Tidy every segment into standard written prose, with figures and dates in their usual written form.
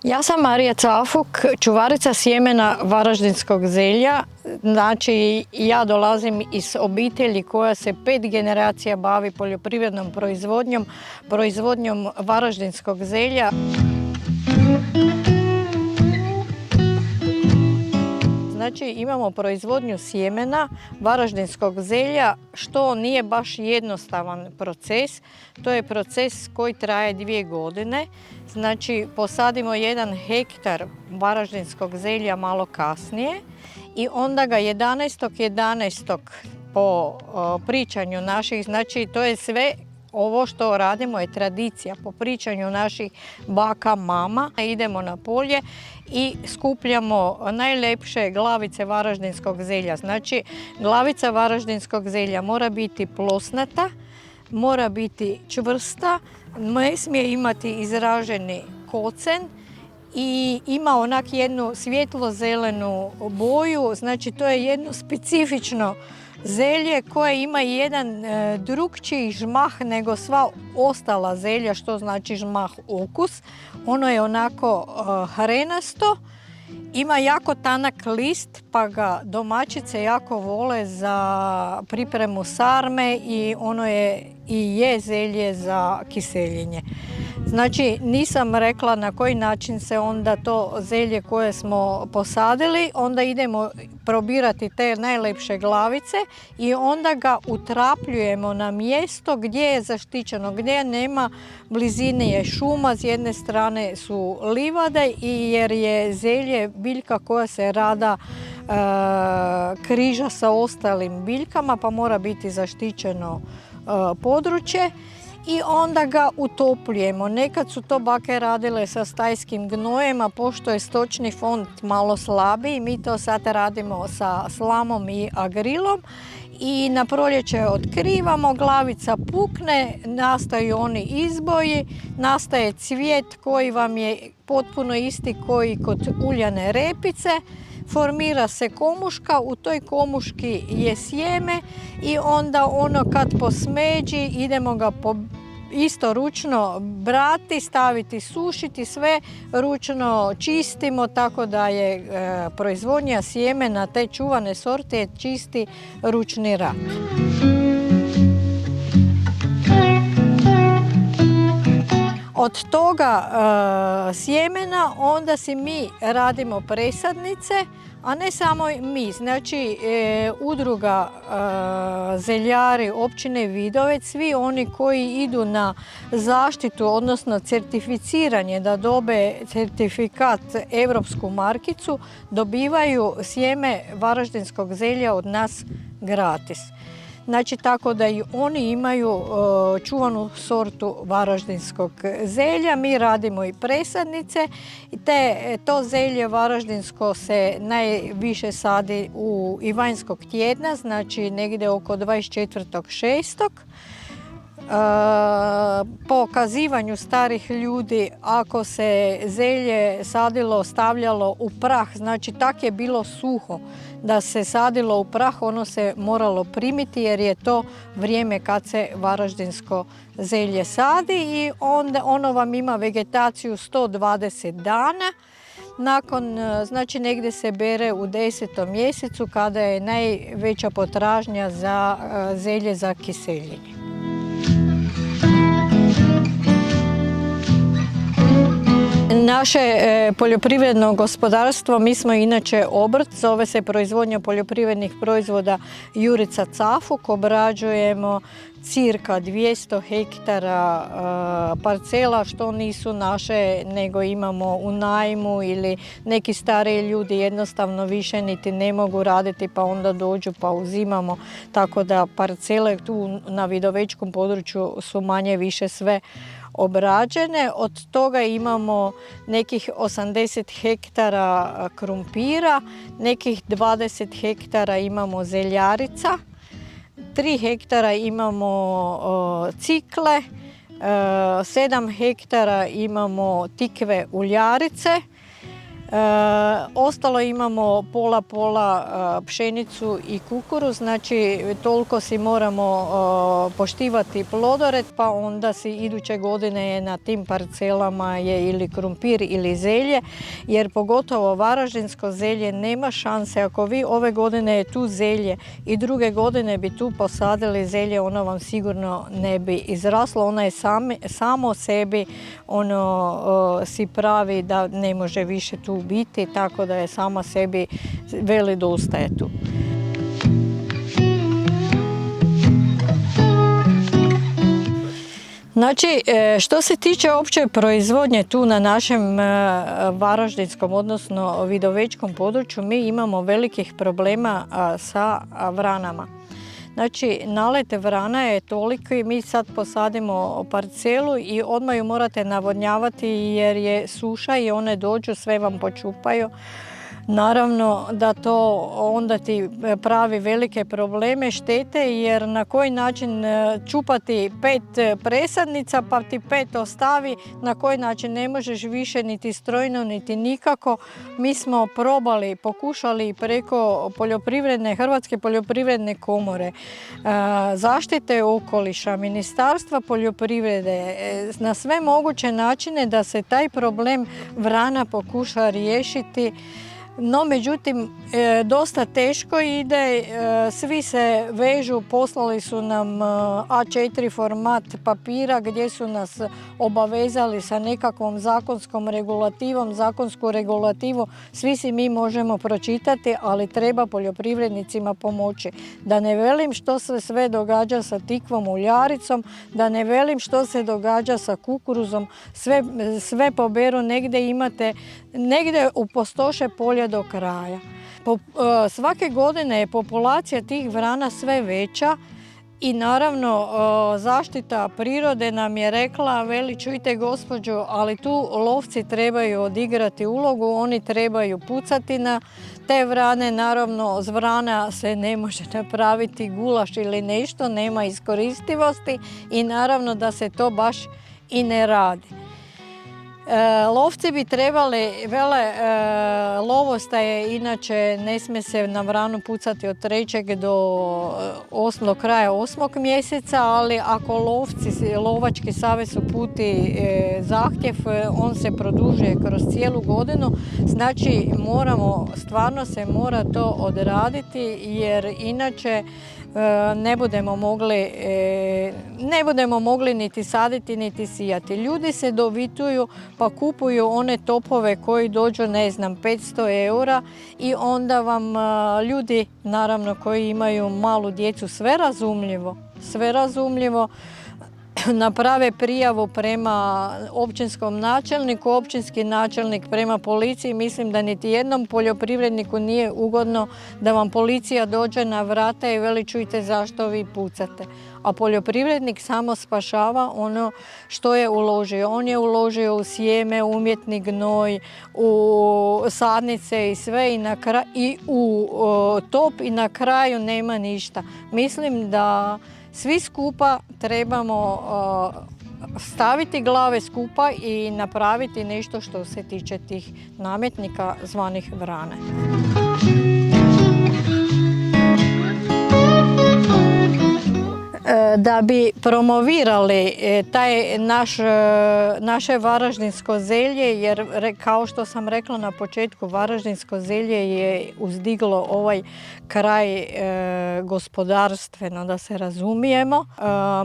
Ja sam Marija Cafuk, čuvarica sjemena varaždinskog zelja. Znači, ja dolazim iz obitelji koja se 5 generacija bavi poljoprivrednom proizvodnjom varaždinskog zelja. Znači, imamo proizvodnju sjemena varaždinskog zelja, što nije baš jednostavan proces. To je proces koji traje 2 godine. Znači, posadimo 1 hektar varaždinskog zelja malo kasnije i onda ga 11.11. po pričanju naših, znači to je sve. Ovo što radimo je tradicija. Po pričanju naših baka, mama, idemo na polje i skupljamo najljepše glavice varaždinskog zelja. Znači, glavica varaždinskog zelja mora biti plosnata, mora biti čvrsta, ne smije imati izraženi kocen i ima onak jednu svjetlo-zelenu boju. Znači, to je jedno specifično zelje koje ima jedan drukčiji žmah nego sva ostala zelja, što znači žmah okus. Ono je onako hrenasto, ima jako tanak list pa ga domaćice jako vole za pripremu sarme i ono je zelje za kiseljenje. Znači, nisam rekla na koji način se onda to zelje koje smo posadili, onda idemo probirati te najlepše glavice i onda ga utrapljujemo na mjesto gdje je zaštićeno, gdje nema blizine je šuma, s jedne strane su livade i jer je zelje biljka koja se rada križa sa ostalim biljkama pa mora biti zaštićeno područje. I onda ga utopljujemo. Nekad su to bake radile sa stajskim gnojem, a pošto je stočni fond malo slabiji, mi to sad radimo sa slamom i agrilom. I na proljeće otkrivamo, glavica pukne, nastaju oni izboji, nastaje cvijet koji vam je potpuno isti koji kod uljane repice. Formira se komuška, u toj komuški je sjeme i onda ono kad posmeđi idemo ga isto ručno brati, staviti, sušiti, sve ručno čistimo, tako da je proizvodnja sjemena te čuvane sorte je čisti ručni rad. Od toga sjemena onda si mi radimo presadnice, a ne samo mi. Znači, udruga zeljari općine Vidovec, svi oni koji idu na zaštitu, odnosno certificiranje da dobe certifikat europsku markicu, dobivaju sjeme varaždinskog zelja od nas gratis. Znači, tako da i oni imaju čuvanu sortu varaždinskog zelja. Mi radimo i presadnice. To zelje varaždinsko se najviše sadi u Ivanjskog tjedna, znači negdje oko 24.6. Po kazivanju starih ljudi, ako se zelje sadilo, stavljalo u prah, znači tak je bilo suho da se sadilo u prah, ono se moralo primiti jer je to vrijeme kad se varaždinsko zelje sadi i onda ono vam ima vegetaciju 120 dana. Nakon, znači negdje se bere u 10. mjesecu kada je najveća potražnja za zelje za kiseljenje. Naše poljoprivredno gospodarstvo, mi smo inače obrt, zove se proizvodnja poljoprivrednih proizvoda Jurica Cafuk, obrađujemo cirka 200 hektara parcela što nisu naše nego imamo u najmu ili neki stariji ljudi jednostavno više niti ne mogu raditi pa onda dođu pa uzimamo, tako da parcele tu na vidovečkom području su manje više sve obrađene. Od toga imamo nekih 80 hektara krumpira, nekih 20 hektara imamo zeljarica, 3 hektara imamo cikle, 7 hektara imamo tikve uljarice, Ostalo imamo pola pšenicu i kukuruz, znači toliko si moramo poštivati plodored, pa onda si iduće godine je na tim parcelama je ili krumpir ili zelje, jer pogotovo varaždinsko zelje nema šanse. Ako vi ove godine je tu zelje i druge godine bi tu posadili zelje, ono vam sigurno ne bi izraslo. Ono je samo sebi si pravi da ne može više tu biti, tako da je sama sebi veli dosta je tu. Znači, što se tiče opće proizvodnje tu na našem varaždinskom, odnosno vidovečkom području, mi imamo velikih problema sa vranama. Znači, nalet vrana je toliki, mi sad posadimo parcelu i odmah ju morate navodnjavati jer je suša i one dođu, sve vam počupaju. Naravno da to onda ti pravi velike probleme, štete, jer na koji način čupati 5 presadnica pa ti 5 ostavi, na koji način ne možeš više niti strojno niti nikako. Mi smo probali, pokušali preko Hrvatske poljoprivredne komore, zaštite okoliša, Ministarstva poljoprivrede, na sve moguće načine da se taj problem vrana pokuša riješiti. No, međutim, dosta teško ide, svi se vežu, poslali su nam A4 format papira gdje su nas obavezali sa nekakvom zakonskom regulativom, zakonsku regulativu, svi si mi možemo pročitati, ali treba poljoprivrednicima pomoći. Da ne velim što se sve događa sa tikvom uljaricom, da ne velim što se događa sa kukuruzom, sve poberu, negdje imate, negdje upostoše polje do kraja. Svake godine je populacija tih vrana sve veća i naravno zaštita prirode nam je rekla, veli čujte gospođo, ali tu lovci trebaju odigrati ulogu, oni trebaju pucati na te vrane, naravno s vrana se ne može napraviti gulaš ili nešto, nema iskoristivosti i naravno da se to baš i ne radi. Lovci bi trebali, lovostaje, inače ne smije se na vranu pucati od 3. do kraja 8. mjeseca, ali ako Lovački savez uputi zahtjev, on se produžuje kroz cijelu godinu, znači stvarno se mora to odraditi, jer inače ne budemo mogli niti saditi niti sijati. Ljudi se dovituju pa kupuju one topove koji dođu, ne znam, 500 eura i onda vam ljudi, naravno koji imaju malu djecu, sve razumljivo, naprave prijavu prema općinskom načelniku, općinski načelnik prema policiji. Mislim da niti jednom poljoprivredniku nije ugodno da vam policija dođe na vrata i veli čujte zašto vi pucate. A poljoprivrednik samo spašava ono što je uložio. On je uložio u sjeme, umjetni gnoj, u sadnice i sve i u top i na kraju nema ništa. Mislim da svi skupa trebamo staviti glave skupa i napraviti nešto što se tiče tih nametnika zvanih vrane. Da bi promovirali naše varaždinsko zelje, jer kao što sam rekla na početku, varaždinsko zelje je uzdiglo ovaj kraj gospodarstveno, da se razumijemo.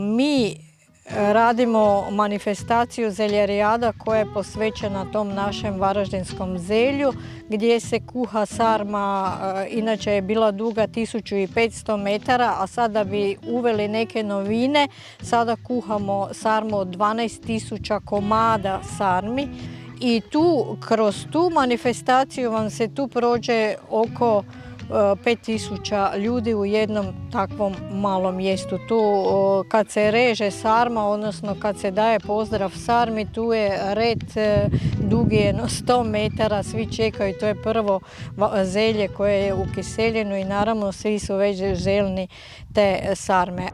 Mi radimo manifestaciju zeljerijada koja je posvećena tom našem varaždinskom zelju, gdje se kuha sarma, inače je bila duga 1500 metara, a sada bi uveli neke novine. Sada kuhamo sarmu od 12.000 komada sarmi i kroz tu manifestaciju vam se tu prođe oko 5000 ljudi u jednom takvom malom mjestu. Tu kad se reže sarma, odnosno kad se daje pozdrav sarmi, tu je red dugi je 100 metara, svi čekaju, to je prvo zelje koje je ukiseljeno i naravno svi su već željni te sarme.